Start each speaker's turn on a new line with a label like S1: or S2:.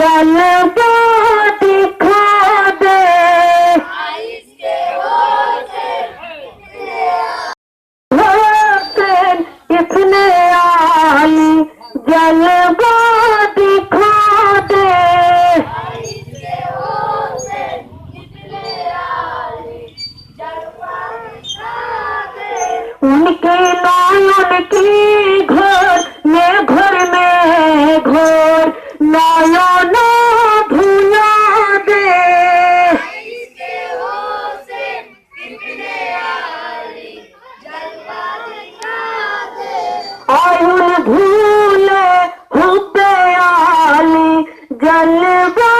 S1: जलवा दिखा दे हुसैन इतने आली जलवा दिखा दे उनके नयन की घोर में घोर नयन धुला दे आयुल भूले हुब्बे आली जलवा